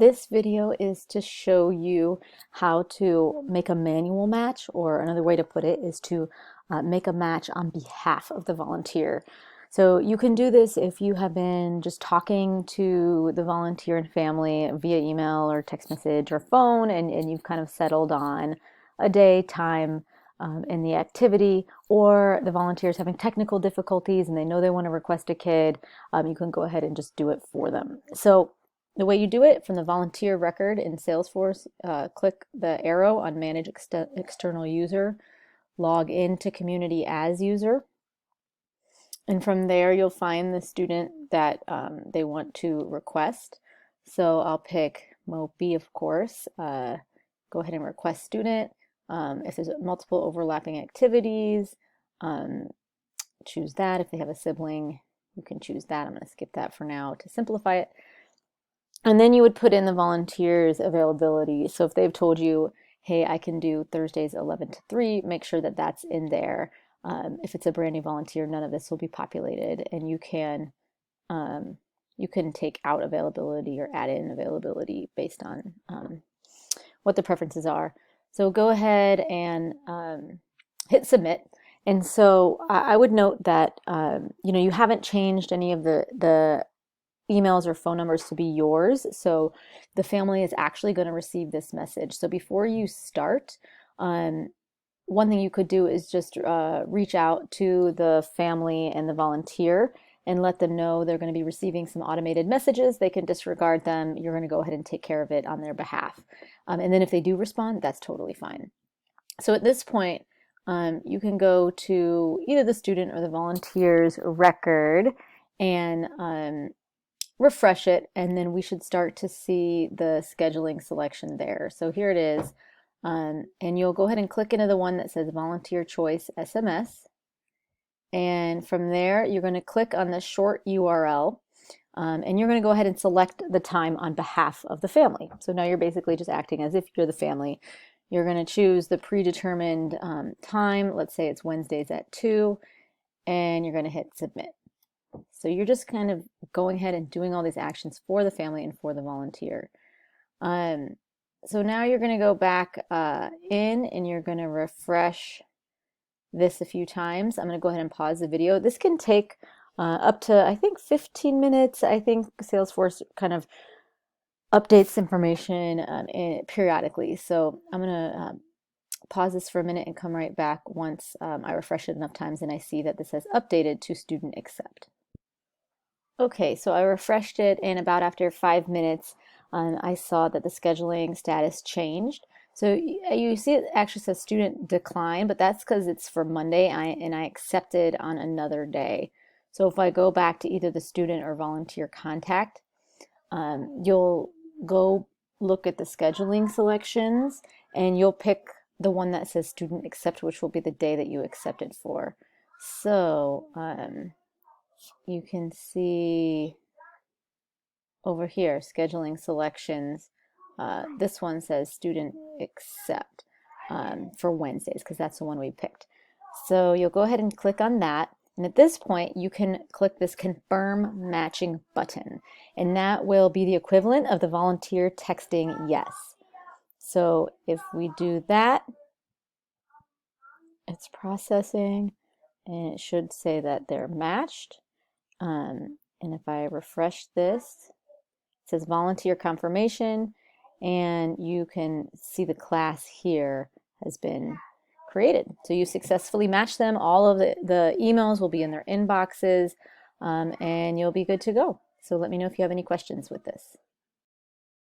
This video is to show you how to make a manual match, or another way to put it is to make a match on behalf of the volunteer. So you can do this if you have been just talking to the volunteer and family via email or text message or phone, and you've kind of settled on a day, time, in the activity, or the volunteer is having technical difficulties and they know they want to request a kid. You can go ahead and just do it for them. So the way you do it, from the volunteer record in Salesforce, click the arrow on Manage External User, log into Community as User, and from there you'll find the student that they want to request. So I'll pick MoB, of course. Go ahead and request student. If there's multiple overlapping activities, choose that. If they have a sibling, you can choose that. I'm going to skip that for now to simplify it. And then you would put in the volunteer's availability. So if they've told you, hey, I can do Thursdays 11 to 3, make sure that that's in there. If it's a brand new volunteer, none of this will be populated, and you can take out availability or add in availability based on what the preferences are. So go ahead and hit submit. And so I would note that you haven't changed any of the emails or phone numbers to be yours. So the family is actually going to receive this message. So before you start, one thing you could do is just reach out to the family and the volunteer and let them know they're going to be receiving some automated messages. They can disregard them. You're going to go ahead and take care of it on their behalf. And then if they do respond, that's totally fine. So at this point, you can go to either the student or the volunteer's record and refresh it, and then we should start to see the scheduling selection there. So here it is, and you'll go ahead and click into the one that says Volunteer Choice SMS, and from there you're going to click on the short URL, and you're going to go ahead and select the time on behalf of the family. So now you're basically just acting as if you're the family. You're going to choose the predetermined time. Let's say it's Wednesdays at 2, and you're going to hit submit. So you're just kind of going ahead and doing all these actions for the family and for the volunteer. So now you're going to go back in, and you're going to refresh this a few times. I'm going to go ahead and pause the video. This can take up to, I think, 15 minutes. I think Salesforce kind of updates information periodically. So I'm going to pause this for a minute and come right back once I refresh it enough times and I see that this says updated to student accept. Okay, so I refreshed it, and about after 5 minutes, I saw that the scheduling status changed. So you see it actually says student decline, but that's because it's for Monday, and I accepted on another day. So if I go back to either the student or volunteer contact, you'll go look at the scheduling selections, and you'll pick the one that says student accept, which will be the day that you accepted for. So you can see over here, scheduling selections. This one says student accept for Wednesdays, because that's the one we picked. So you'll go ahead and click on that. And at this point, you can click this confirm matching button, and that will be the equivalent of the volunteer texting yes. So if we do that, it's processing, and it should say that they're matched. And if I refresh this, it says volunteer confirmation, and you can see the class here has been created. So you successfully matched them. All of the emails will be in their inboxes, and you'll be good to go. So let me know if you have any questions with this.